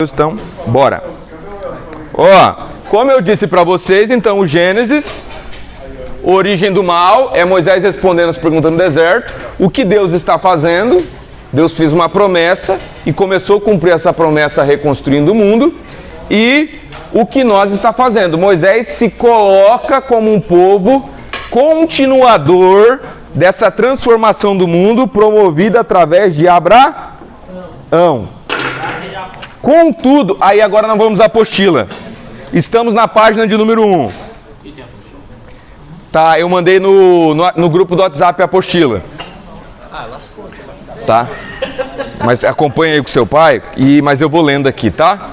Então, bora. Como eu disse para vocês, então o Gênesis, origem do mal, é Moisés respondendo as perguntas no deserto. O que Deus está fazendo? Deus fez uma promessa e começou a cumprir essa promessa reconstruindo o mundo. E o que nós está fazendo? Moisés se coloca como um povo continuador dessa transformação do mundo promovida através de Abraão. Contudo, aí agora nós vamos à apostila. Estamos na página de número 1. Tá, eu mandei no grupo do WhatsApp a apostila. Tá? Mas acompanha aí com seu pai, mas eu vou lendo aqui, tá?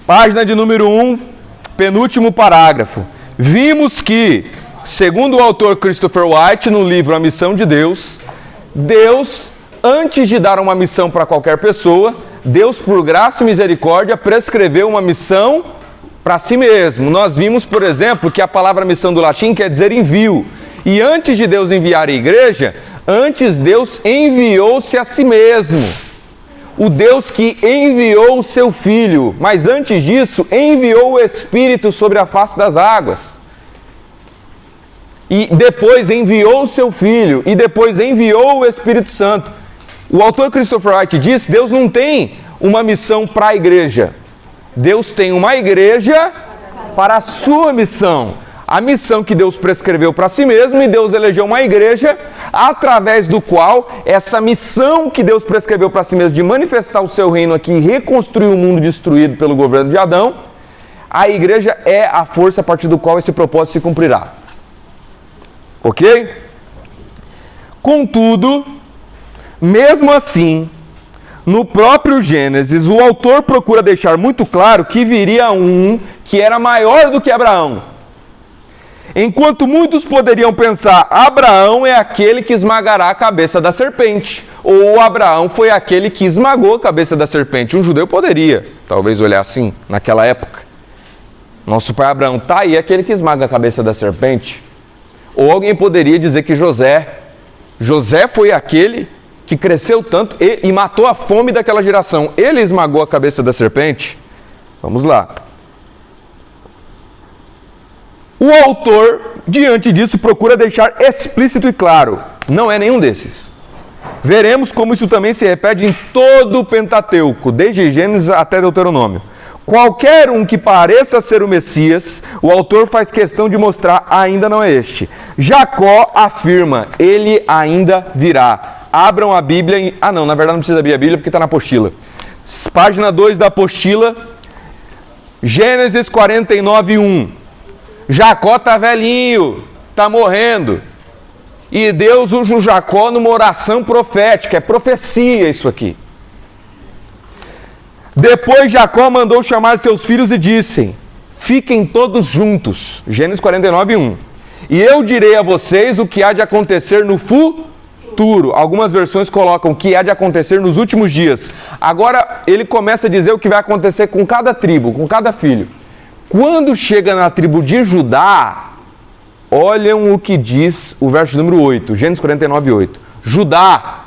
Página de número 1, penúltimo parágrafo. Vimos que, segundo o autor Christopher White, no livro A Missão de Deus, antes de dar uma missão para qualquer pessoa, Deus, por graça e misericórdia, prescreveu uma missão para si mesmo. Nós vimos, por exemplo, que a palavra missão do latim quer dizer envio. E antes de Deus enviar a igreja, antes Deus enviou-se a si mesmo. O Deus que enviou o seu Filho, mas antes disso, enviou o Espírito sobre a face das águas. E depois enviou o seu Filho, e depois enviou o Espírito Santo. O autor Christopher White diz que Deus não tem uma missão para a igreja. Deus tem uma igreja para a sua missão. A missão que Deus prescreveu para si mesmo, e Deus elegeu uma igreja através do qual essa missão que Deus prescreveu para si mesmo de manifestar o seu reino aqui e reconstruir o mundo destruído pelo governo de Adão, a igreja é a força a partir do qual esse propósito se cumprirá. Ok? Contudo, mesmo assim, no próprio Gênesis, o autor procura deixar muito claro que viria um que era maior do que Abraão. Enquanto muitos poderiam pensar, Abraão é aquele que esmagará a cabeça da serpente, ou Abraão foi aquele que esmagou a cabeça da serpente. Um judeu poderia, talvez, olhar assim, naquela época. Nosso pai Abraão está aí, aquele que esmaga a cabeça da serpente. Ou alguém poderia dizer que José foi aquele que cresceu tanto e matou a fome daquela geração. Ele esmagou a cabeça da serpente? Vamos lá. O autor, diante disso, procura deixar explícito e claro, não é nenhum desses. Veremos como isso também se repete em todo o Pentateuco, desde Gênesis até Deuteronômio. Qualquer um que pareça ser o Messias, o autor faz questão de mostrar, ainda não é este. Jacó afirma, ele ainda virá. Abram a Bíblia, na verdade não precisa abrir a Bíblia porque está na apostila. Página 2 da apostila, Gênesis 49, 1. Jacó está velhinho, está morrendo. E Deus usa o Jacó numa oração profética, é profecia isso aqui. Depois Jacó mandou chamar seus filhos e disse, fiquem todos juntos. Gênesis 49, 1. E eu direi a vocês o que há de acontecer no futuro. Algumas versões colocam o que há de acontecer nos últimos dias. Agora ele começa a dizer o que vai acontecer com cada tribo, com cada filho. Quando chega na tribo de Judá, olham o que diz o verso número 8, Gênesis 49, 8. Judá,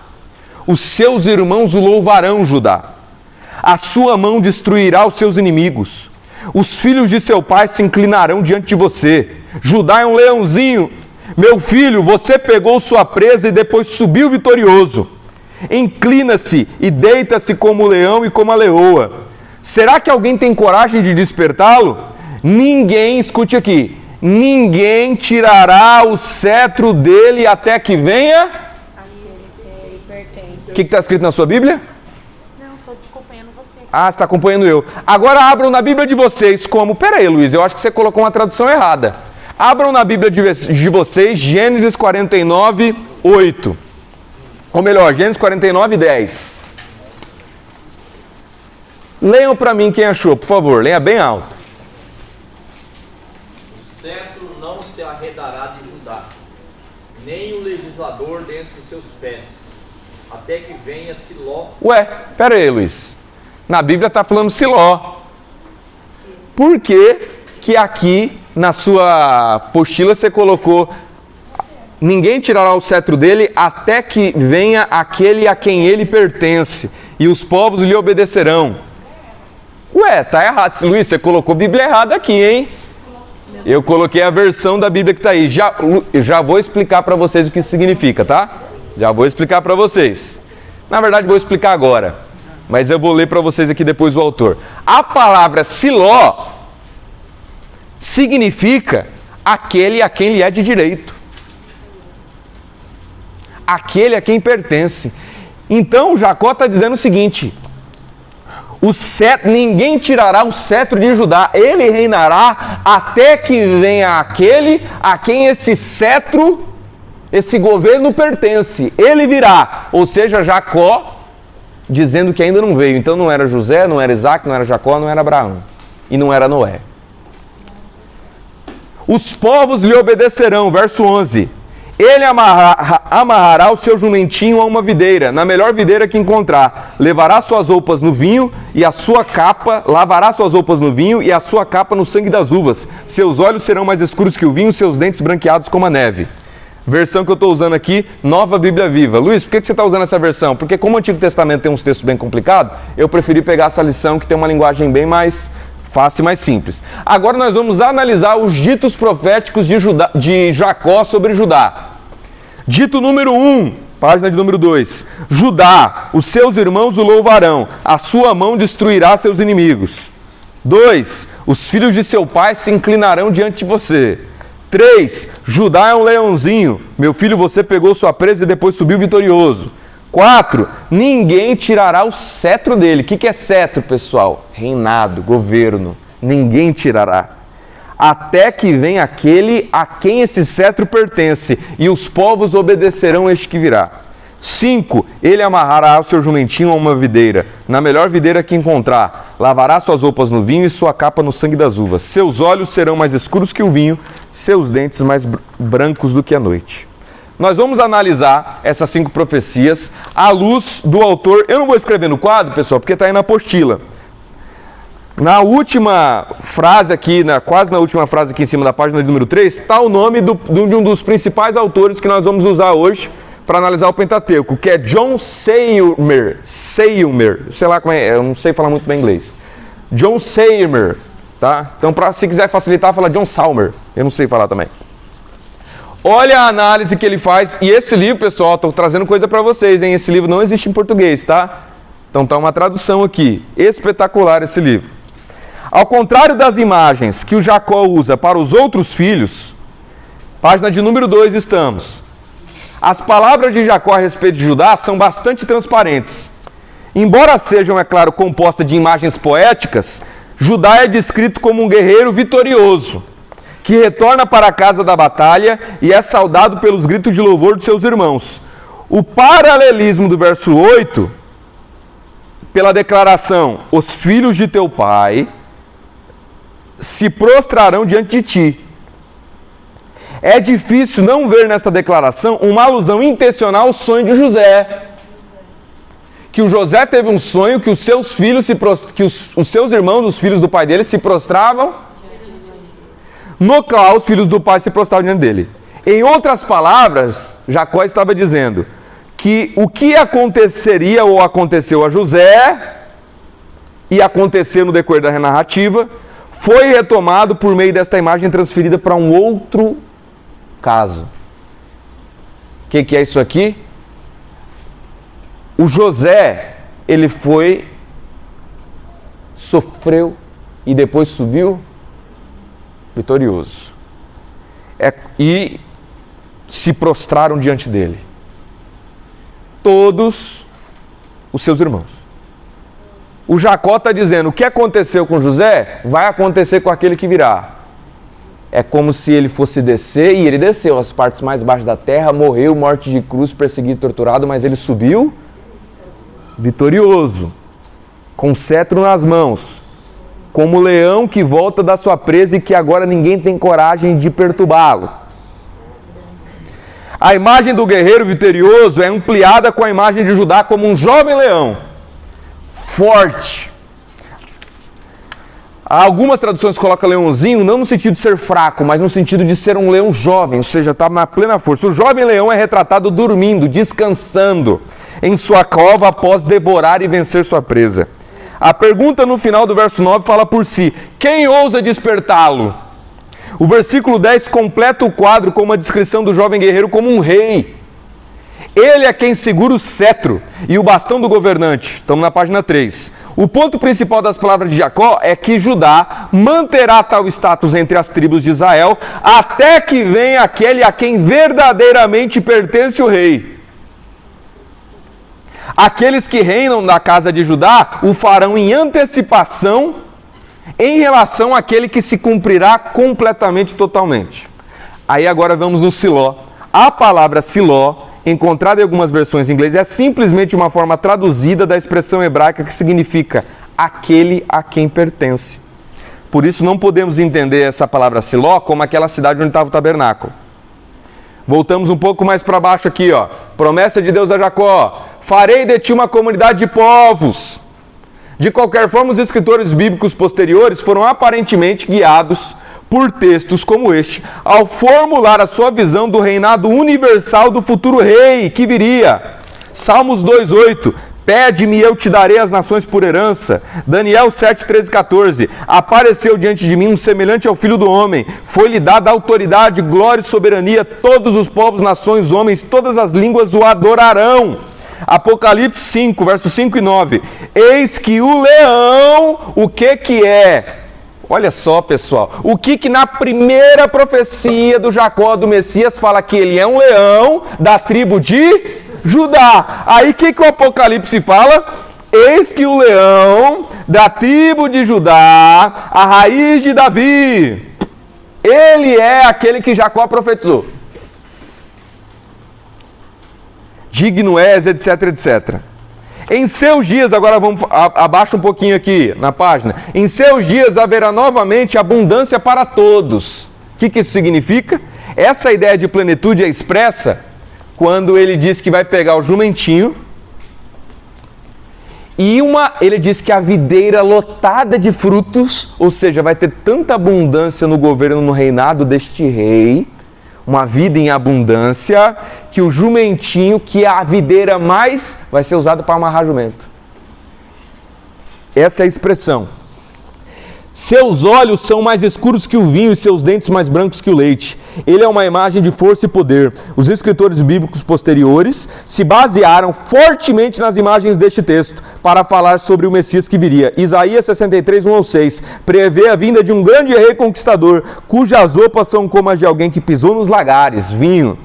os seus irmãos o louvarão, Judá. A sua mão destruirá os seus inimigos. Os filhos de seu pai se inclinarão diante de você. Judá é um leãozinho. Meu filho, você pegou sua presa e depois subiu vitorioso. Inclina-se e deita-se como o leão e como a leoa. Será que alguém tem coragem de despertá-lo? Ninguém, escute aqui, ninguém tirará o cetro dele até que venha. O que está escrito na sua Bíblia? Não, estou acompanhando você. Ah, você está acompanhando eu. Agora abram na Bíblia de vocês como... Pera aí, Luiz, eu acho que você colocou uma tradução errada. Abram na Bíblia de vocês Gênesis 49, 8. Ou melhor, Gênesis 49, 10. Leiam para mim quem achou, por favor. Leia bem alto. O cetro não se arredará de Judá, nem o legislador dentre os seus pés, até que venha Siló. Ué, pera aí, Luiz. Na Bíblia está falando Siló. Por que aqui na sua apostila você colocou ninguém tirará o cetro dele até que venha aquele a quem ele pertence? e os povos lhe obedecerão. Ué, tá errado. Luiz, você colocou a Bíblia errada aqui, hein? Eu coloquei a versão da Bíblia que está aí. Já vou explicar para vocês o que isso significa, tá? Já vou explicar para vocês. Na verdade, vou explicar agora. Mas eu vou ler para vocês aqui depois o autor. A palavra Siló significa aquele a quem lhe é de direito. Aquele a quem pertence. Então, Jacó está dizendo o seguinte: ninguém tirará o cetro de Judá, ele reinará até que venha aquele a quem esse cetro, esse governo pertence. Ele virá, ou seja, Jacó dizendo que ainda não veio. Então não era José, não era Isaac, não era Jacó, não era Abraão e não era Noé. Os povos lhe obedecerão, verso 11. Ele amarrará o seu jumentinho a uma videira, na melhor videira que encontrar. Levará suas roupas no vinho e a sua capa, lavará suas roupas no vinho e a sua capa no sangue das uvas. Seus olhos serão mais escuros que o vinho, seus dentes branqueados como a neve. Versão que eu estou usando aqui, Nova Bíblia Viva. Luiz, por que você está usando essa versão? Porque como o Antigo Testamento tem uns textos bem complicados, eu preferi pegar essa lição que tem uma linguagem bem mais fácil e mais simples. Agora nós vamos analisar os ditos proféticos de Jacó sobre Judá. Dito número 1, página de número 2. Judá, os seus irmãos o louvarão, a sua mão destruirá seus inimigos. 2, os filhos de seu pai se inclinarão diante de você. 3, Judá é um leãozinho, meu filho, você pegou sua presa e depois subiu vitorioso. 4, ninguém tirará o cetro dele. O que é cetro, pessoal? Reinado, governo. Ninguém tirará. Até que venha aquele a quem esse cetro pertence, e os povos obedecerão este que virá. 5, ele amarrará o seu jumentinho a uma videira, na melhor videira que encontrar. Lavará suas roupas no vinho e sua capa no sangue das uvas. Seus olhos serão mais escuros que o vinho, seus dentes mais brancos do que a noite. Nós vamos analisar essas 5 profecias à luz do autor. Eu não vou escrever no quadro, pessoal, porque está aí na apostila. Na última frase aqui, quase na última frase aqui em cima da página de número 3, está o nome de um dos principais autores que nós vamos usar hoje para analisar o Pentateuco, que é John Seymour. Sei lá como é, eu não sei falar muito bem inglês. John Seymour, tá? Então, se quiser facilitar, fala John Salmer. Eu não sei falar também. Olha a análise que ele faz. E esse livro, pessoal, estou trazendo coisa para vocês, hein? Esse livro não existe em português, tá? Então tá uma tradução aqui. Espetacular esse livro. Ao contrário das imagens que o Jacó usa para os outros filhos, página de número 2 estamos. As palavras de Jacó a respeito de Judá são bastante transparentes. Embora sejam, é claro, compostas de imagens poéticas, Judá é descrito como um guerreiro vitorioso, que retorna para a casa da batalha e é saudado pelos gritos de louvor de seus irmãos. O paralelismo do verso 8, pela declaração, os filhos de teu pai se prostrarão diante de ti. É difícil não ver nessa declaração uma alusão intencional ao sonho de José. Que o José teve um sonho que os seus filhos, os seus irmãos, os filhos do pai dele, se prostravam, no qual os filhos do pai se prostravam diante dele. Em outras palavras, Jacó estava dizendo que o que aconteceria ou aconteceu a José e aconteceu no decorrer da narrativa foi retomado por meio desta imagem transferida para um outro caso. O que é isso aqui? O José, ele sofreu e depois subiu vitorioso. E se prostraram diante dele todos os seus irmãos. O Jacó está dizendo, o que aconteceu com José, vai acontecer com aquele que virá. É como se ele fosse descer, e ele desceu às partes mais baixas da terra, morreu, morte de cruz, perseguido, torturado, mas ele subiu vitorioso, com cetro nas mãos, como leão que volta da sua presa e que agora ninguém tem coragem de perturbá-lo. A imagem do guerreiro vitorioso é ampliada com a imagem de Judá como um jovem leão, forte. Algumas traduções colocam leãozinho não no sentido de ser fraco, mas no sentido de ser um leão jovem, ou seja, está na plena força. O jovem leão é retratado dormindo, descansando. em sua cova após devorar e vencer sua presa. A pergunta no final do verso 9 fala por si: quem ousa despertá-lo? O versículo 10 completa o quadro com uma descrição do jovem guerreiro como um rei. Ele é quem segura o cetro e o bastão do governante. Estamos na página 3. O ponto principal das palavras de Jacó é que Judá manterá tal status entre as tribos de Israel até que venha aquele a quem verdadeiramente pertence o rei. Aqueles que reinam na casa de Judá o farão em antecipação em relação àquele que se cumprirá completamente, totalmente. Aí agora vamos no Siló. A palavra Siló, encontrada em algumas versões em inglês, é simplesmente uma forma traduzida da expressão hebraica que significa aquele a quem pertence. Por isso não podemos entender essa palavra Siló como aquela cidade onde estava o tabernáculo. Voltamos um pouco mais para baixo aqui, ó. Promessa de Deus a Jacó: farei de ti uma comunidade de povos. De qualquer forma, os escritores bíblicos posteriores foram aparentemente guiados por textos como este, ao formular a sua visão do reinado universal do futuro rei que viria. Salmos 2:8, pede-me e eu te darei as nações por herança. Daniel 7:13 e 14, apareceu diante de mim um semelhante ao Filho do Homem, foi-lhe dada autoridade, glória e soberania, todos os povos, nações, homens, todas as línguas o adorarão. Apocalipse 5, versos 5 e 9, eis que o leão, o que é? Olha só, pessoal, o que na primeira profecia do Jacó, do Messias, fala que ele é um leão da tribo de Judá. Aí o que o Apocalipse fala? Eis que o leão da tribo de Judá, a raiz de Davi, ele é aquele que Jacó profetizou. Digno és, etc, etc. Em seus dias, agora vamos abaixo um pouquinho aqui na página. Em seus dias haverá novamente abundância para todos. O que isso significa? Essa ideia de plenitude é expressa quando ele diz que vai pegar o jumentinho e ele diz que a videira lotada de frutos, ou seja, vai ter tanta abundância no governo, no reinado deste rei, uma vida em abundância, que o jumentinho, que é a videira mais, vai ser usado para amarrar jumento. Essa é a expressão. Seus olhos são mais escuros que o vinho e seus dentes mais brancos que o leite. Ele é uma imagem de força e poder. Os escritores bíblicos posteriores se basearam fortemente nas imagens deste texto para falar sobre o Messias que viria. Isaías 63, 1 ao 6, prevê a vinda de um grande rei conquistador, cujas roupas são como as de alguém que pisou nos lagares, vinho.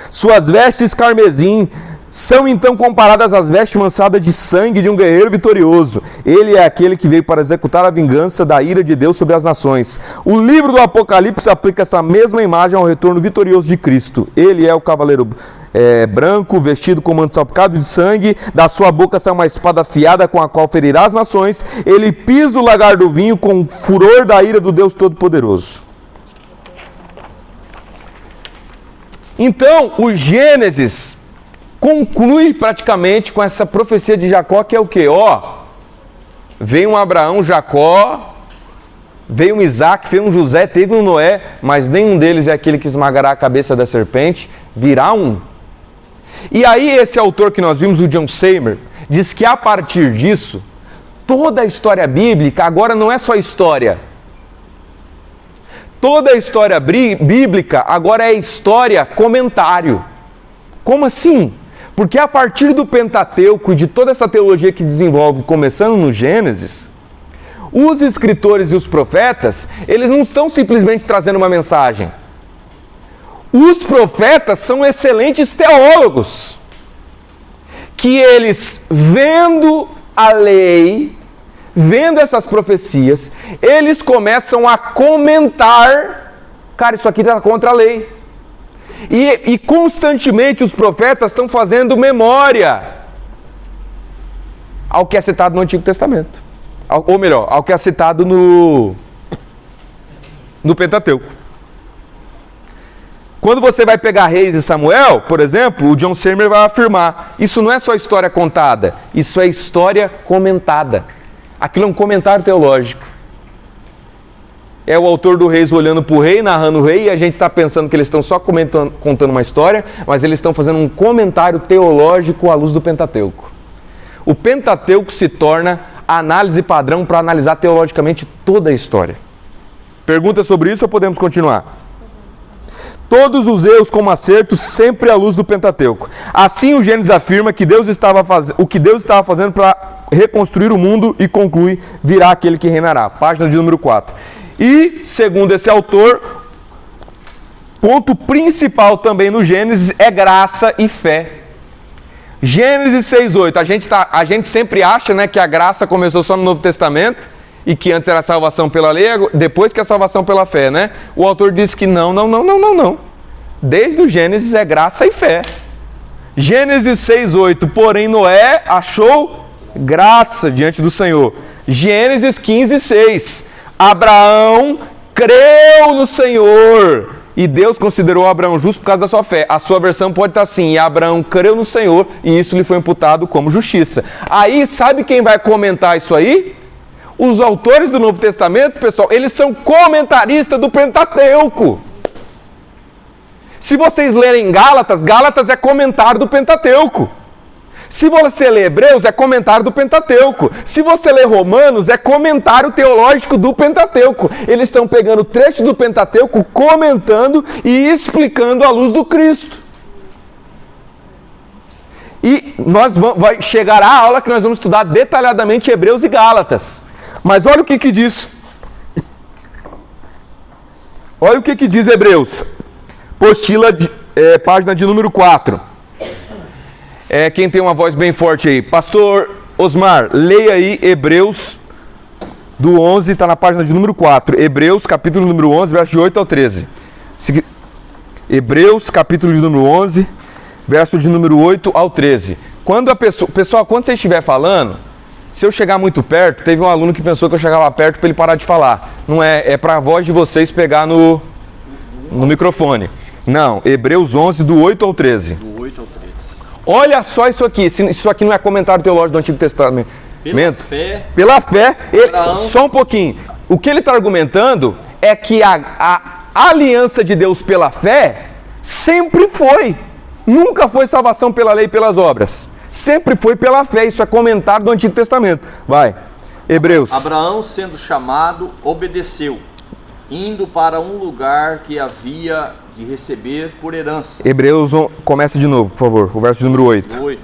Suas vestes carmesim são então comparadas às vestes manchadas de sangue de um guerreiro vitorioso. Ele é aquele que veio para executar a vingança da ira de Deus sobre as nações. O livro do Apocalipse aplica essa mesma imagem ao retorno vitorioso de Cristo. Ele é o cavaleiro branco, vestido com manto salpicado de sangue, da sua boca sai uma espada afiada com a qual ferirá as nações. Ele pisa o lagar do vinho com o furor da ira do Deus Todo-Poderoso. Então, o Gênesis conclui praticamente com essa profecia de Jacó, que é o quê? Veio um Abraão, Jacó, veio um Isaac, veio um José, teve um Noé, mas nenhum deles é aquele que esmagará a cabeça da serpente, virá um. E aí esse autor que nós vimos, o John Seymour, diz que a partir disso, toda a história bíblica agora não é só história. Toda a história bíblica agora é história comentário. Como assim? Porque a partir do Pentateuco e de toda essa teologia que desenvolve, começando no Gênesis, os escritores e os profetas, eles não estão simplesmente trazendo uma mensagem. Os profetas são excelentes teólogos, que eles, vendo a lei, vendo essas profecias, eles começam a comentar, cara, isso aqui está contra a lei. E constantemente os profetas estão fazendo memória ao que é citado no Antigo Testamento. Ou melhor, ao que é citado no Pentateuco. Quando você vai pegar Reis e Samuel, por exemplo, o John Seymour vai afirmar, isso não é só história contada, isso é história comentada. Aquilo é um comentário teológico. é o autor do Reis olhando para o rei, narrando o rei, e a gente está pensando que eles estão só contando uma história, mas eles estão fazendo um comentário teológico à luz do Pentateuco. O Pentateuco se torna a análise padrão para analisar teologicamente toda a história. Pergunta sobre isso ou podemos continuar? Todos os erros como acertos, sempre à luz do Pentateuco. Assim o Gênesis afirma que o que Deus estava fazendo para reconstruir o mundo e conclui, virá aquele que reinará. Página de número 4. E, segundo esse autor, ponto principal também no Gênesis é graça e fé. Gênesis 6:8. A gente sempre acha, né, que a graça começou só no Novo Testamento e que antes era a salvação pela lei, depois que é a salvação pela fé, né? O autor diz que não. Desde o Gênesis é graça e fé. Gênesis 6:8. Porém Noé achou graça diante do Senhor. Gênesis 15:6. Abraão creu no Senhor e Deus considerou Abraão justo por causa da sua fé. A sua versão pode estar assim: e Abraão creu no Senhor e isso lhe foi imputado como justiça. Aí, sabe quem vai comentar isso aí? Os autores do Novo Testamento, pessoal, eles são comentaristas do Pentateuco. Se vocês lerem Gálatas, Gálatas é comentário do Pentateuco. Se você lê Hebreus, é comentário do Pentateuco. Se você lê Romanos, é comentário teológico do Pentateuco. Eles estão pegando trechos do Pentateuco, comentando e explicando à luz do Cristo. E vai chegar a aula que nós vamos estudar detalhadamente Hebreus e Gálatas. Mas olha o que diz. Olha o que diz Hebreus. Postila, página de número 4. Quem tem uma voz bem forte aí? Pastor Osmar, leia aí Hebreus do 11, está na página de número 4. Hebreus, capítulo número 11, verso de 8 ao 13. Hebreus, capítulo de número 11, verso de número 8 ao 13. Pessoal, quando você estiver falando, se eu chegar muito perto, teve um aluno que pensou que eu chegava perto para ele parar de falar. Não é para a voz de vocês pegar no microfone. Não, Hebreus 11, do 8 ao 13. Do 8 ao 13. Olha só isso aqui. Isso aqui não é comentário teológico do Antigo Testamento. Pela fé, só um pouquinho. O que ele está argumentando é que a aliança de Deus pela fé sempre foi. Nunca foi salvação pela lei e pelas obras. Sempre foi pela fé. Isso é comentário do Antigo Testamento. Vai, Hebreus. Abraão, sendo chamado, obedeceu, indo para um lugar que havia de receber por herança. Hebreus, começa de novo, por favor, o verso de número 8. 8.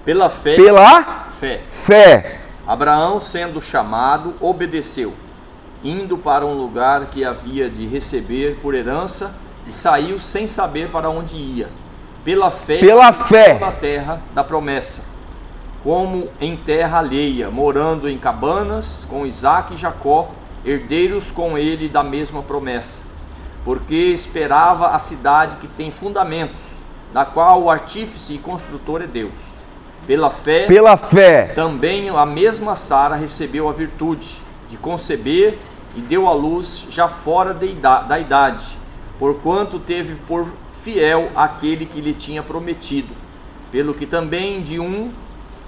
Pela fé. Fé. Abraão, sendo chamado, obedeceu, indo para um lugar que havia de receber por herança, e saiu sem saber para onde ia. Pela fé. Na terra da promessa, como em terra alheia, morando em cabanas com Isaque e Jacó, herdeiros com ele da mesma promessa, porque esperava a cidade que tem fundamentos, da qual o artífice e construtor é Deus. Pela fé, também a mesma Sara recebeu a virtude de conceber e deu à luz já fora da idade, porquanto teve por fiel aquele que lhe tinha prometido, pelo que também de um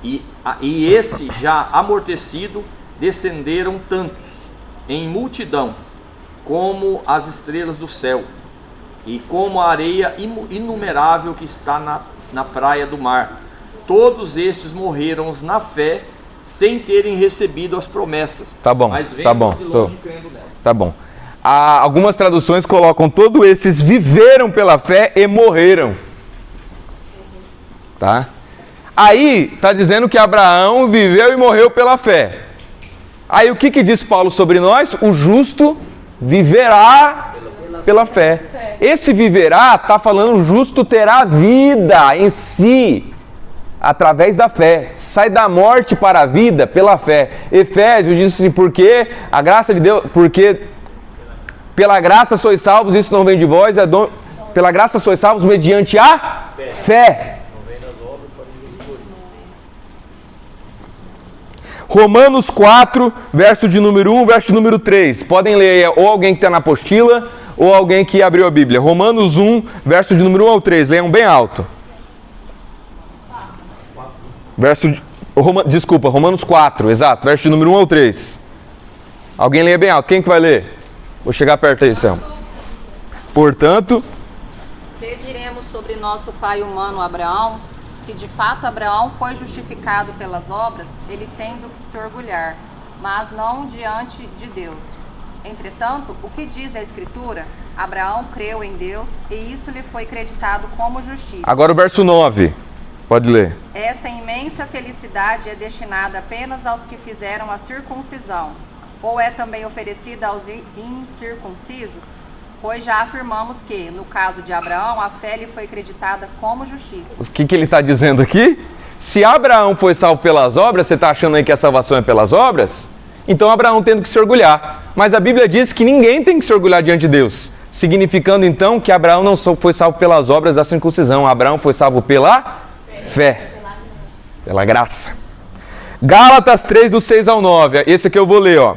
e esse já amortecido descenderam tantos em multidão como as estrelas do céu e como a areia inumerável que está na praia do mar. Todos estes morreram na fé sem terem recebido as promessas. Tá bom, mas vendo tá bom, de longe crendo nelas. Tá bom. Algumas traduções colocam todos esses viveram pela fé e morreram. Tá? Aí está dizendo que Abraão viveu e morreu pela fé. Aí o que diz Paulo sobre nós? O justo viverá pela fé. Esse viverá está falando o justo terá vida em si, através da fé. Sai da morte para a vida pela fé. Efésios diz assim, porque a graça de Deus, porque pela graça sois salvos, isso não vem de vós, pela graça sois salvos mediante a fé. Romanos 4, verso de número 1, verso de número 3. Podem ler ou alguém que está na apostila, ou alguém que abriu a Bíblia. Romanos 1, verso de número 1 ao 3. Leiam bem alto. Romanos 4, exato. Verso de número 1 ao 3. Alguém lê bem alto. Quem que vai ler? Vou chegar perto aí, Selma. Portanto, pediremos sobre nosso pai humano Abraão, se de fato Abraão foi justificado pelas obras, ele tem do que se orgulhar, mas não diante de Deus. Entretanto, o que diz a Escritura? Abraão creu em Deus e isso lhe foi creditado como justiça. agora o verso 9. Pode ler. Essa imensa felicidade é destinada apenas aos que fizeram a circuncisão, ou é também oferecida aos incircuncisos? Pois já afirmamos que, no caso de Abraão, a fé lhe foi creditada como justiça. O que ele está dizendo aqui? Se Abraão foi salvo pelas obras, você está achando aí que a salvação é pelas obras? Então Abraão tendo que se orgulhar. Mas a Bíblia diz que ninguém tem que se orgulhar diante de Deus. Significando então que Abraão não foi salvo pelas obras da circuncisão. Abraão foi salvo pela fé. Pela graça. Gálatas 3, do 6 ao 9. Esse aqui eu vou ler, ó.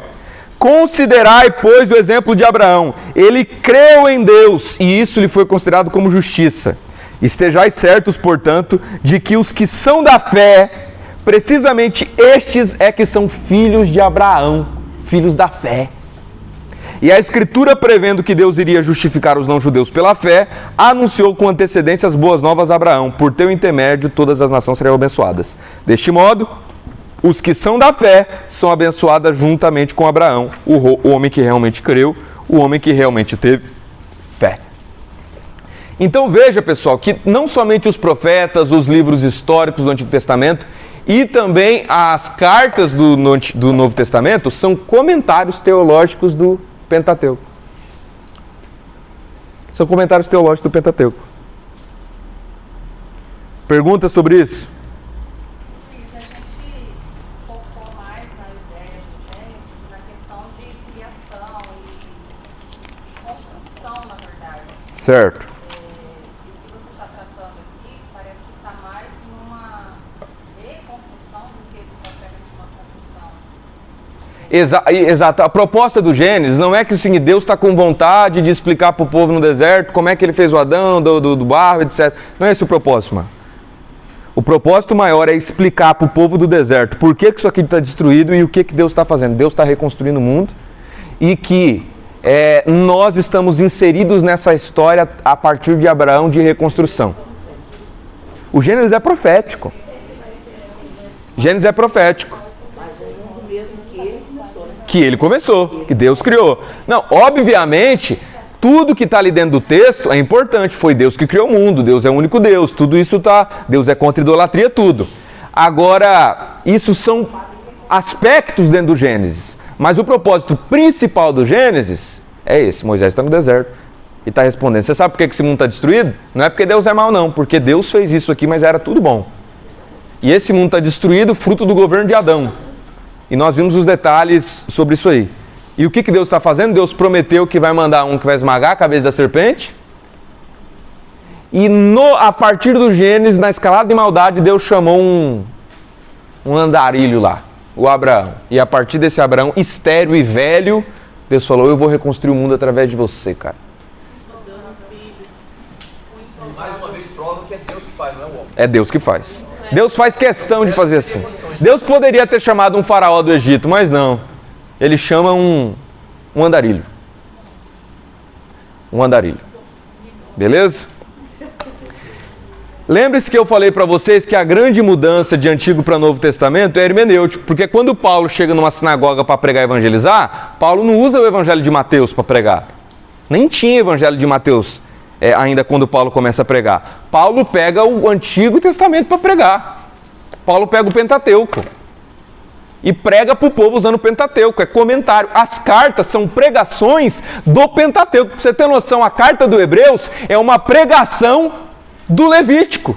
Considerai, pois, o exemplo de Abraão. Ele creu em Deus e isso lhe foi considerado como justiça. Estejais certos, portanto, de que os que são da fé, precisamente estes é que são filhos de Abraão, filhos da fé. E a Escritura, prevendo que Deus iria justificar os não-judeus pela fé, anunciou com antecedência as boas novas a Abraão. Por teu intermédio, todas as nações serão abençoadas. Deste modo, os que são da fé são abençoadas juntamente com Abraão, o homem que realmente creu, o homem que realmente teve fé. Então veja, pessoal, que não somente os profetas, os livros históricos do Antigo Testamento e também as cartas do Novo Testamento são comentários teológicos do Pentateuco. São comentários teológicos do Pentateuco. Perguntas sobre isso? A gente focou mais na ideia do Gênesis, na questão de criação e construção, na verdade. Certo. E o que você está tratando aqui parece que está mais numa reconstrução do que propriamente uma construção. Exato. A proposta do Gênesis não é que assim, Deus está com vontade de explicar para o povo no deserto como é que ele fez o Adão, do barro, etc. Não é esse o propósito, mano. O propósito maior é explicar para o povo do deserto por que isso aqui está destruído e o que Deus está fazendo. Deus está reconstruindo o mundo e que nós estamos inseridos nessa história a partir de Abraão de reconstrução. O Gênesis é profético. Gênesis é profético. Que ele começou, que Deus criou. Não, obviamente, tudo que está ali dentro do texto é importante. Foi Deus que criou o mundo, Deus é o único Deus, tudo isso está... Deus é contra a idolatria, tudo. Agora, isso são aspectos dentro do Gênesis. Mas o propósito principal do Gênesis é esse. Moisés está no deserto e está respondendo. Você sabe por que esse mundo está destruído? Não é porque Deus é mau, não. Porque Deus fez isso aqui, mas era tudo bom. E esse mundo está destruído fruto do governo de Adão. E nós vimos os detalhes sobre isso aí. E o que Deus está fazendo? Deus prometeu que vai mandar um que vai esmagar a cabeça da serpente. E a partir do Gênesis, na escalada de maldade, Deus chamou um andarilho lá, o Abraão. E a partir desse Abraão, estéril e velho, Deus falou, eu vou reconstruir o mundo através de você, cara. Mais uma vez prova que é Deus que faz, não é o homem. É Deus que faz. Deus faz questão de fazer assim. Deus poderia ter chamado um faraó do Egito, mas não. Ele chama um andarilho. Um andarilho. Beleza? Lembre-se que eu falei para vocês que a grande mudança de Antigo para Novo Testamento é hermenêutico, porque quando Paulo chega numa sinagoga para pregar e evangelizar, Paulo não usa o Evangelho de Mateus para pregar. Nem tinha Evangelho de Mateus ainda quando Paulo começa a pregar. Paulo pega o Antigo Testamento para pregar. Paulo pega o Pentateuco e prega para o povo usando o Pentateuco, é comentário. As cartas são pregações do Pentateuco. Para você ter noção, a carta do Hebreus é uma pregação do Levítico.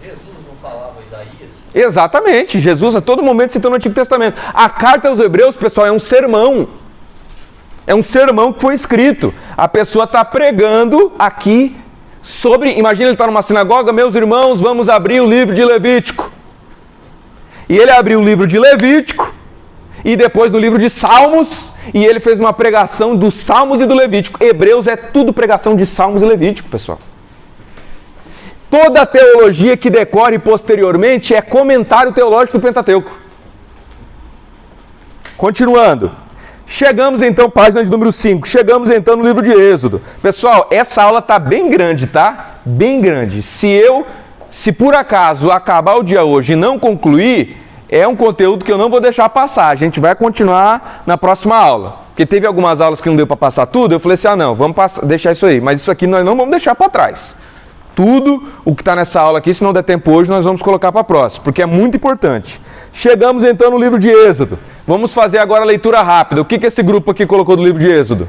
Jesus não falava Isaías? Exatamente, Jesus a todo momento citando o Antigo Testamento. A carta aos Hebreus, pessoal, é um sermão. É um sermão que foi escrito. A pessoa está pregando aqui sobre... Imagina ele está numa sinagoga, meus irmãos, vamos abrir o livro de Levítico. E ele abriu o livro de Levítico, e depois do livro de Salmos, e ele fez uma pregação dos Salmos e do Levítico. Hebreus é tudo pregação de Salmos e Levítico, pessoal. Toda a teologia que decorre posteriormente é comentário teológico do Pentateuco. Continuando. Chegamos então, página de número 5, chegamos então no livro de Êxodo. Pessoal, essa aula tá bem grande, tá? Bem grande. Se por acaso acabar o dia hoje e não concluir, é um conteúdo que eu não vou deixar passar. A gente vai continuar na próxima aula. Porque teve algumas aulas que não deu para passar tudo, eu falei assim, não, vamos deixar isso aí. Mas isso aqui nós não vamos deixar para trás. Tudo o que está nessa aula aqui, se não der tempo hoje, nós vamos colocar para a próxima, porque é muito importante. Chegamos então no livro de Êxodo. Vamos fazer agora a leitura rápida. O que esse grupo aqui colocou do livro de Êxodo?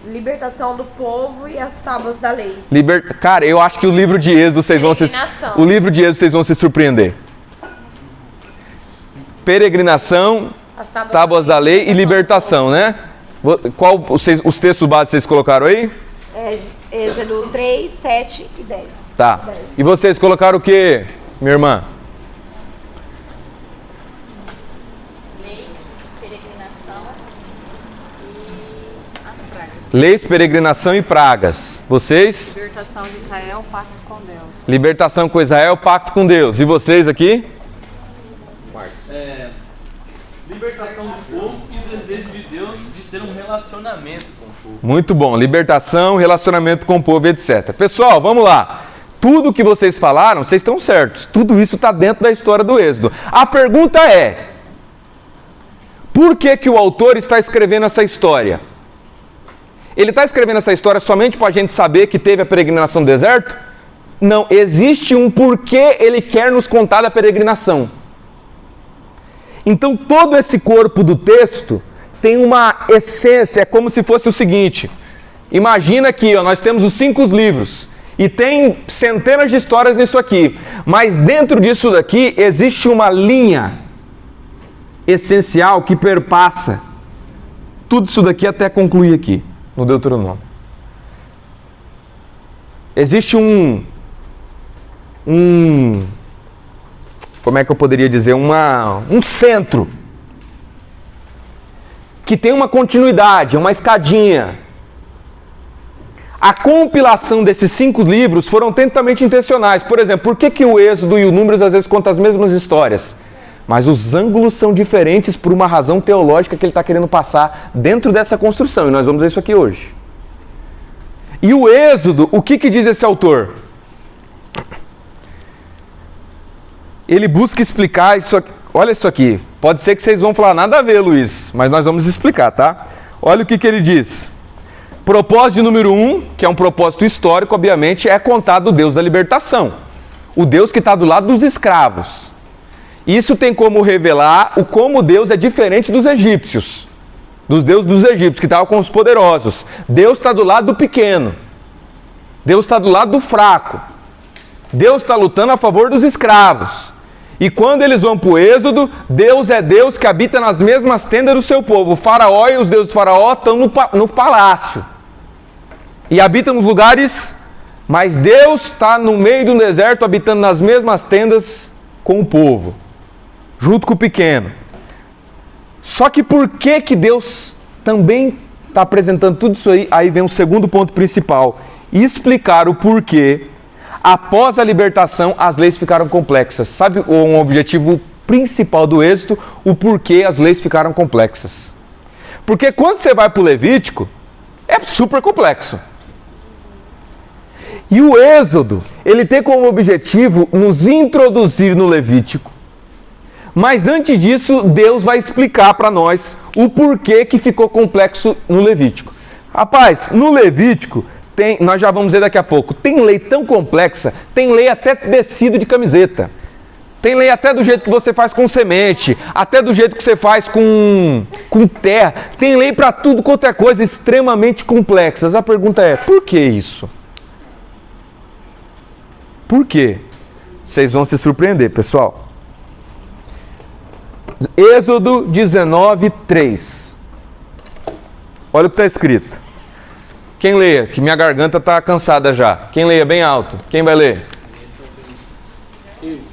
Libertação do povo e as tábuas da lei. Cara, eu acho que o livro de Êxodo vocês vão se surpreender. Peregrinação, tábuas da lei e libertação, né? Qual os textos básicos vocês colocaram aí? Êxodo 3, 7 e 10. Tá. 10. E vocês colocaram o quê, minha irmã? Leis, peregrinação e as pragas. Leis, peregrinação e pragas. Vocês? Libertação de Israel, pacto com Deus. Libertação com Israel, pacto com Deus. E vocês aqui? Libertação do povo e o desejo de Deus de ter um relacionamento com o povo. Muito bom. Libertação, relacionamento com o povo, etc. Pessoal, vamos lá. Tudo que vocês falaram, vocês estão certos. Tudo isso está dentro da história do Êxodo. A pergunta é, por que o autor está escrevendo essa história? Ele está escrevendo essa história somente para a gente saber que teve a peregrinação no deserto? Não, existe um porquê ele quer nos contar da peregrinação. Então todo esse corpo do texto tem uma essência, é como se fosse o seguinte. Imagina que nós temos os 5 livros e tem centenas de histórias nisso aqui. Mas dentro disso daqui existe uma linha essencial que perpassa tudo isso daqui até concluir aqui, no Deuteronômio. Existe como é que eu poderia dizer, um centro que tem uma continuidade, uma escadinha. A compilação desses 5 livros foram totalmente intencionais. Por exemplo, por que o Êxodo e o Números às vezes contam as mesmas histórias? Mas os ângulos são diferentes por uma razão teológica que ele está querendo passar dentro dessa construção. E nós vamos ver isso aqui hoje. E o Êxodo, o que diz esse autor? Ele busca explicar isso aqui. Olha isso aqui. Pode ser que vocês vão falar, nada a ver, Luiz, mas nós vamos explicar, tá? Olha o que ele diz. Propósito número 1, que é um propósito histórico, obviamente, é contar do Deus da libertação. O Deus que está do lado dos escravos. Isso tem como revelar como Deus é diferente dos egípcios. Dos deuses dos egípcios, que estavam com os poderosos. Deus está do lado do pequeno. Deus está do lado do fraco. Deus está lutando a favor dos escravos. E quando eles vão para o Êxodo, Deus é Deus que habita nas mesmas tendas do seu povo. O faraó e os deuses do faraó estão no palácio. E habitam nos lugares, mas Deus está no meio do deserto, habitando nas mesmas tendas com o povo. Junto com o pequeno. Só que por que Deus também está apresentando tudo isso aí? Aí vem o segundo ponto principal. Explicar o porquê. Após a libertação, as leis ficaram complexas. Sabe um objetivo principal do Êxodo? O porquê as leis ficaram complexas. Porque quando você vai para o Levítico, é super complexo. E o Êxodo, ele tem como objetivo nos introduzir no Levítico. Mas antes disso, Deus vai explicar para nós o porquê que ficou complexo no Levítico. Rapaz, no Levítico... nós já vamos ver daqui a pouco, tem lei tão complexa, tem lei até tecido de camiseta, tem lei até do jeito que você faz com semente, até do jeito que você faz com terra, tem lei para tudo quanto é coisa, extremamente complexas. A pergunta é, por que isso? Por quê? Vocês vão se surpreender, pessoal. Êxodo 19, 3. Olha o que está escrito. Quem leia? Que minha garganta está cansada já. Quem leia bem alto? Quem vai ler?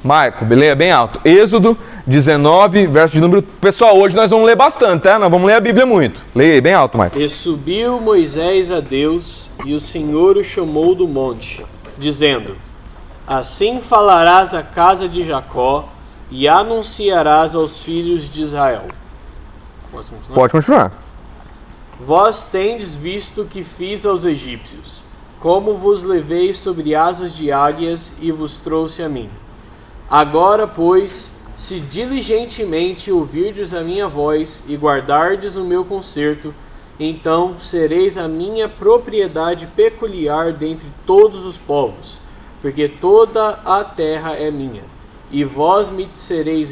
Maico, leia bem alto. Êxodo 19, verso de número... Pessoal, hoje nós vamos ler bastante, tá? Nós vamos ler a Bíblia muito. Leia aí bem alto, Maico. E subiu Moisés a Deus, e o Senhor o chamou do monte, dizendo: Assim falarás à casa de Jacó, e anunciarás aos filhos de Israel. Posso continuar? Pode continuar. Vós tendes visto o que fiz aos egípcios, como vos levei sobre asas de águias e vos trouxe a mim. Agora, pois, se diligentemente ouvirdes a minha voz e guardardes o meu concerto, então sereis a minha propriedade peculiar dentre todos os povos, porque toda a terra é minha, e vós me sereis